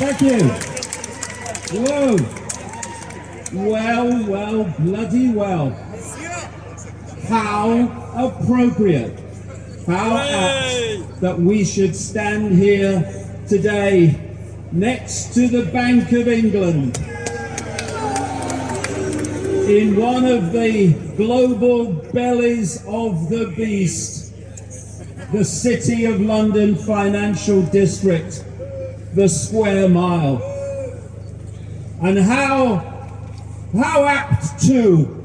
Thank you. Whoa. Well, bloody well. How appropriate, how apt that we should stand here today next to the Bank of England in one of the global bellies of the beast, the City of London financial district, the Square Mile. And how apt too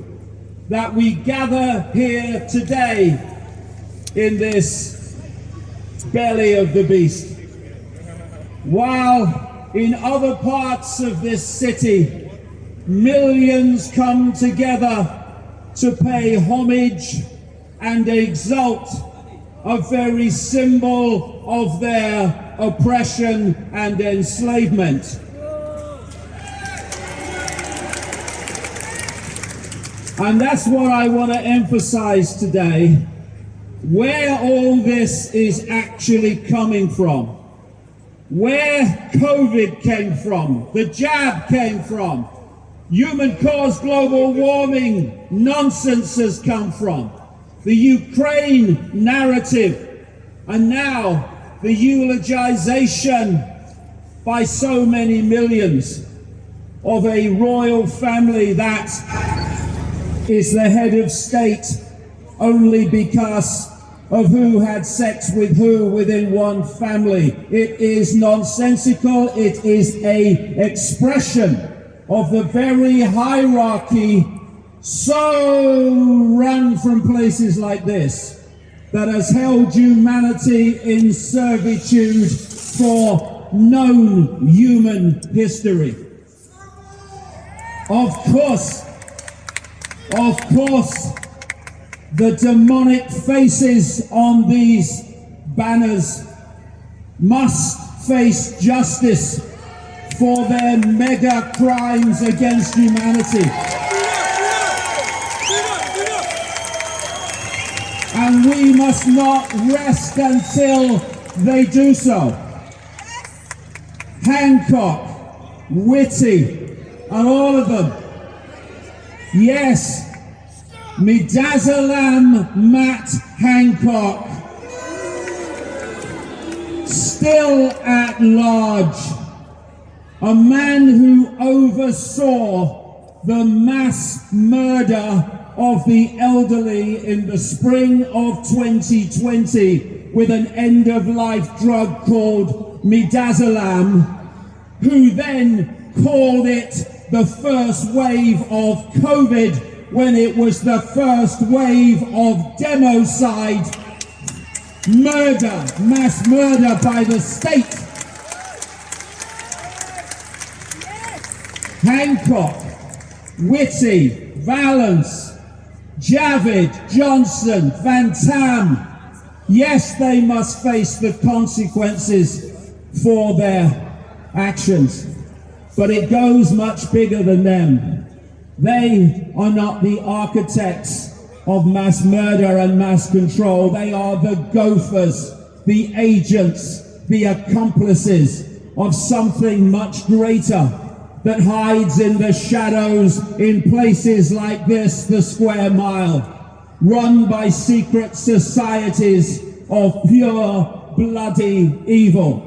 that we gather here today in this belly of the beast, while in other parts of this city millions come together to pay homage and exalt a very symbol of their oppression and enslavement. And that's what I want to emphasize today, where all this is actually coming from, where COVID came from, the jab came from, human-caused global warming nonsense has come from, the Ukraine narrative, and now the eulogization by so many millions of a royal family that is the head of state only because of who had sex with who within one family. It is nonsensical. It is an expression of the very hierarchy so run from places like this that has held humanity in servitude for known human history. Of course, the demonic faces on these banners must face justice for their mega crimes against humanity. And we must not rest until they do so. Hancock, Whitty, and all of them. Yes, Midazolam Matt Hancock, still at large, a man who oversaw the mass murder of the elderly in the spring of 2020 with an end-of-life drug called Midazolam, who then called it the first wave of COVID when it was the first wave of democide, murder, mass murder by the state. Hancock, Whitty, Valance, Javid, Johnson, Van Tam, yes, they must face the consequences for their actions. But it goes much bigger than them. They are not the architects of mass murder and mass control. They are the gophers, the agents, the accomplices of something much greater that hides in the shadows in places like this, the Square Mile, run by secret societies of pure, bloody evil.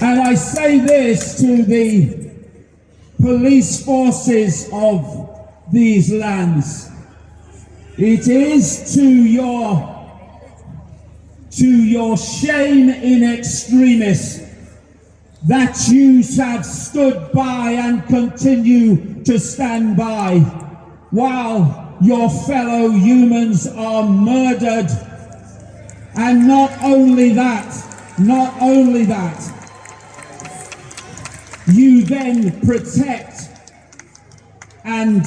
And I say this to the police forces of these lands. It is to your shame in extremis that you have stood by and continue to stand by while your fellow humans are murdered. And not only that, you then protect and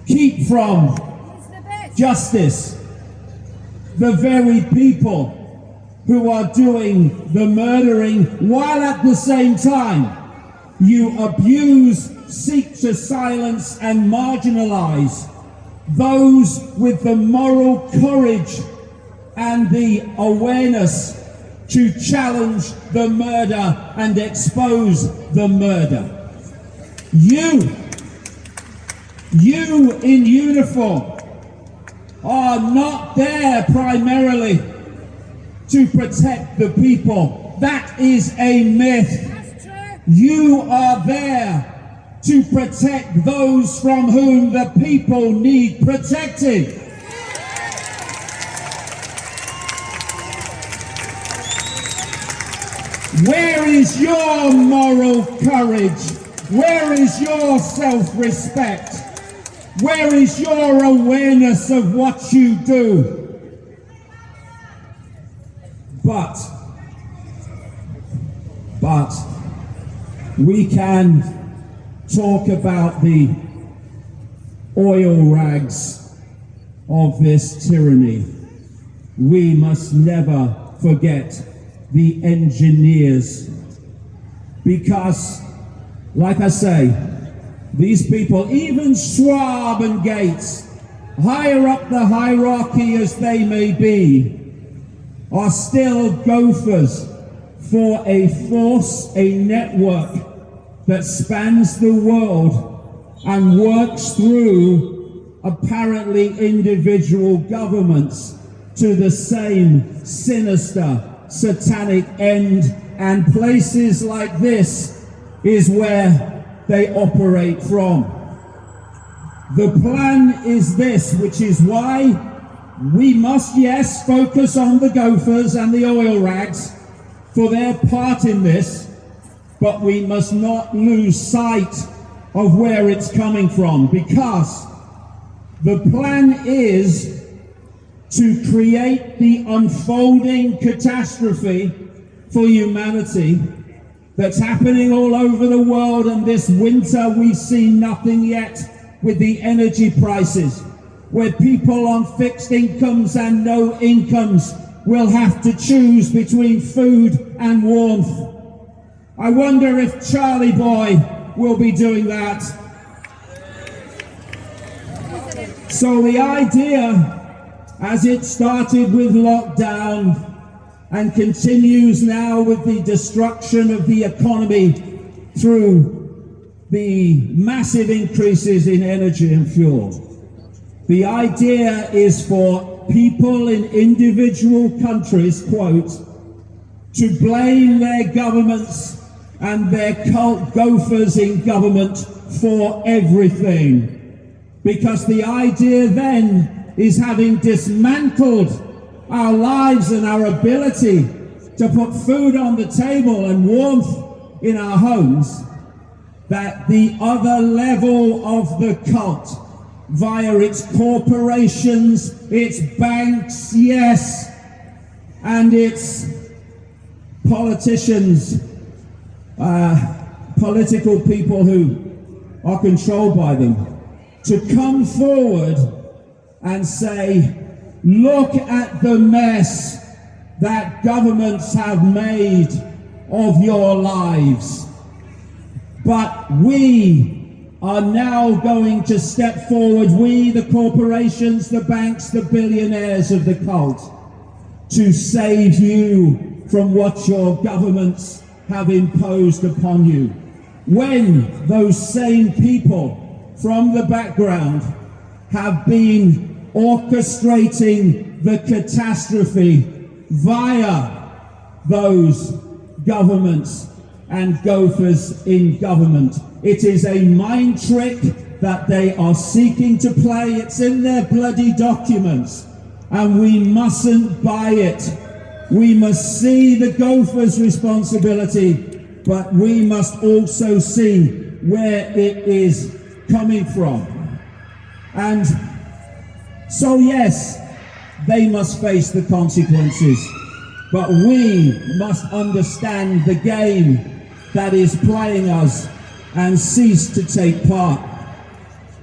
keep from justice the very people who are doing the murdering, while at the same time you abuse, seek to silence and marginalize those with the moral courage and the awareness to challenge the murder and expose the murder. You in uniform are not there primarily to protect the people. That is a myth. You are there to protect those from whom the people need protecting. Where is your moral courage? Where is your self-respect? Where is your awareness of what you do? But we can talk about the oil rags of this tyranny. We must never forget the engineers, because, like I say, these people, even Schwab and Gates, higher up the hierarchy as they may be, are still gophers for a force, a network that spans the world and works through apparently individual governments to the same sinister, satanic end. And places like this is where they operate from. The plan is this, which is why we must, yes, focus on the gophers and the oil rags for their part in this, but we must not lose sight of where it's coming from, because the plan is to create the unfolding catastrophe for humanity that's happening all over the world. And this winter we've seen nothing yet with the energy prices, where people on fixed incomes and no incomes will have to choose between food and warmth. I wonder if Charlie Boy will be doing that. So the idea, as it started with lockdown and continues now with the destruction of the economy through the massive increases in energy and fuel, the idea is for people in individual countries, quote, to blame their governments and their cult gophers in government for everything. Because the idea then is, having dismantled our lives and our ability to put food on the table and warmth in our homes, that the other level of the cult, via its corporations, its banks, yes, and its politicians, political people who are controlled by them, to come forward and say, look at the mess that governments have made of your lives. But we are now going to step forward, we, the corporations, the banks, the billionaires of the cult, to save you from what your governments have imposed upon you. When those same people from the background have been orchestrating the catastrophe via those governments and gophers in government. It is a mind trick that they are seeking to play. It's in their bloody documents, and we mustn't buy it. We must see the gophers' responsibility, but we must also see where it is coming from. And so, yes, they must face the consequences, but we must understand the game that is playing us and cease to take part.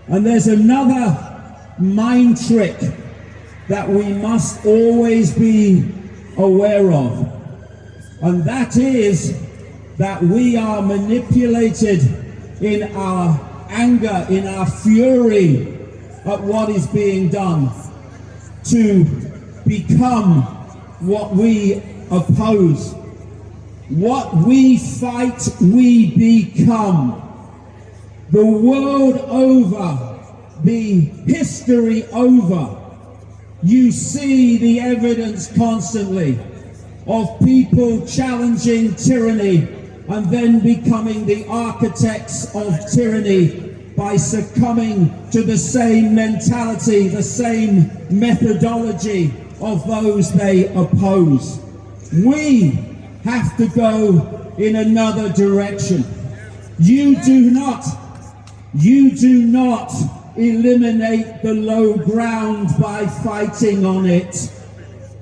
And there's another mind trick that we must always be aware of, and that is that we are manipulated in our anger, in our fury, at what is being done to become what we oppose. What we fight, we become. The world over, the history over, you see the evidence constantly of people challenging tyranny and then becoming the architects of tyranny by succumbing to the same mentality, the same methodology of those they oppose. We have to go in another direction. You do not eliminate the low ground by fighting on it.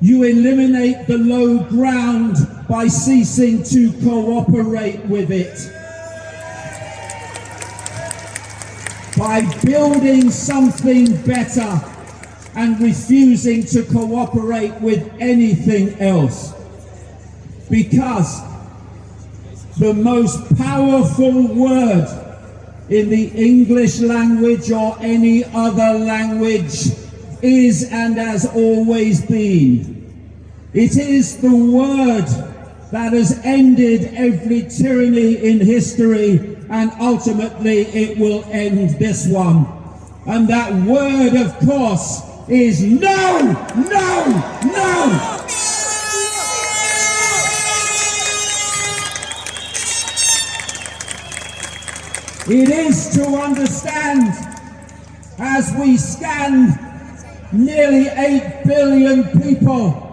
You eliminate the low ground by ceasing to cooperate with it. By building something better and refusing to cooperate with anything else. Because the most powerful word in the English language or any other language is and has always been. It is the word that has ended every tyranny in history, and ultimately it will end this one. And that word, of course, is no, no, no! It is to understand, as we scan nearly 8 billion people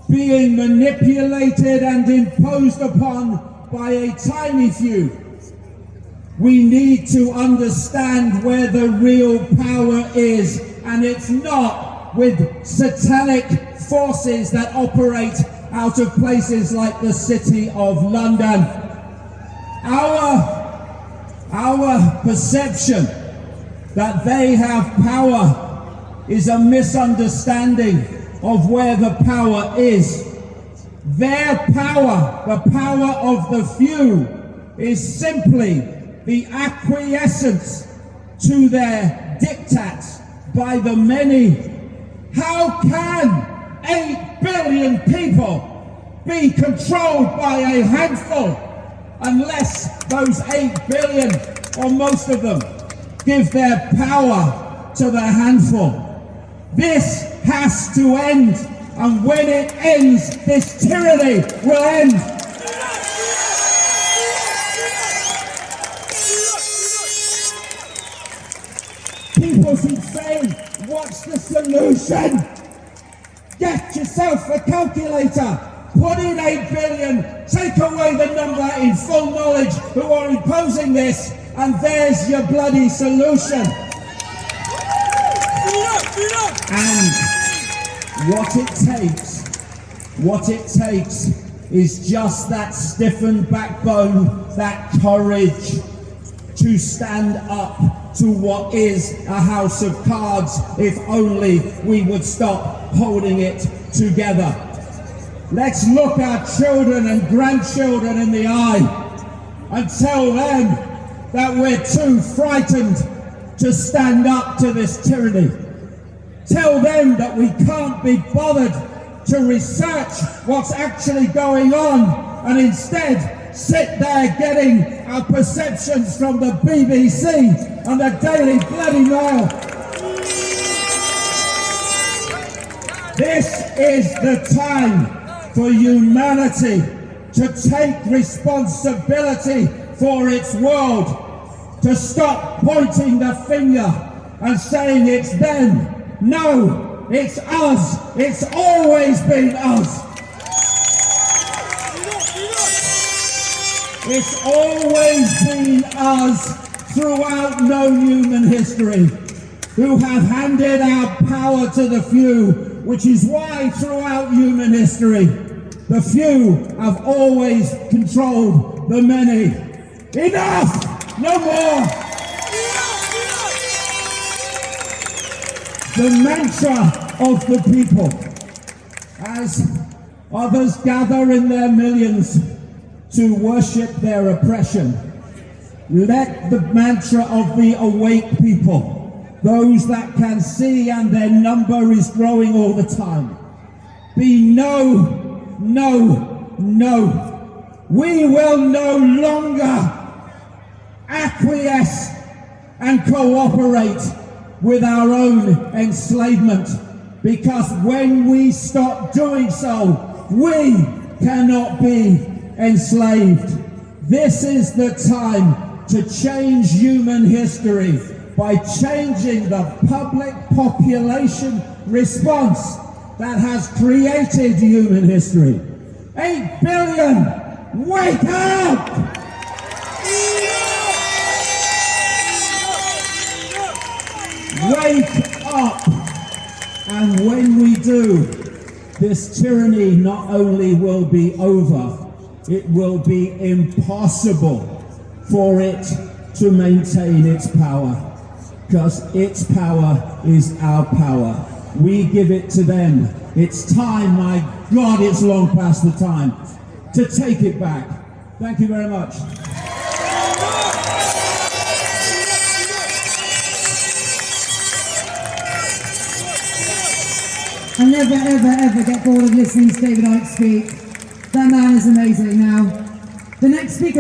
being manipulated and imposed upon by a tiny few, we need to understand where the real power is, and it's not with satanic forces that operate out of places like the City of London. Our perception that they have power is a misunderstanding of where the power is. Their power, the power of the few, is simply the acquiescence to their diktats by the many. How can 8 billion people be controlled by a handful unless those 8 billion, or most of them, give their power to the handful? This has to end, and when it ends, this tyranny will end. People keep saying, what's the solution? Get yourself a calculator. Put in 8 billion, take away the number in full knowledge who are imposing this, and there's your bloody solution. And what it takes is just that stiffened backbone, that courage to stand up to what is a house of cards, if only we would stop holding it together. Let's look our children and grandchildren in the eye and tell them that we're too frightened to stand up to this tyranny. Tell them that we can't be bothered to research what's actually going on, and instead sit there getting our perceptions from the BBC and the Daily Bloody Mail. This is the time for humanity to take responsibility for its world, to stop pointing the finger and saying it's them. No, it's us. It's always been us. It's always been us throughout known human history who have handed our power to the few, which is why throughout human history the few have always controlled the many. Enough! No more! The mantra of the people, as others gather in their millions to worship their oppression, let the mantra of the awake people, those that can see, and their number is growing all the time. Be no, no, no. We will no longer acquiesce and cooperate with our own enslavement, because when we stop doing so, we cannot be enslaved. This is the time to change human history by changing the public population response that has created human history. 8 billion, wake up! Wake up! And when we do, this tyranny not only will be over, it will be impossible for it to maintain its power, because its power is our power. We give it to them. It's time, my God, it's long past the time to take it back. Thank you very much. I never, ever, ever get bored of listening to David Icke speak. That man is amazing. Now, the next speaker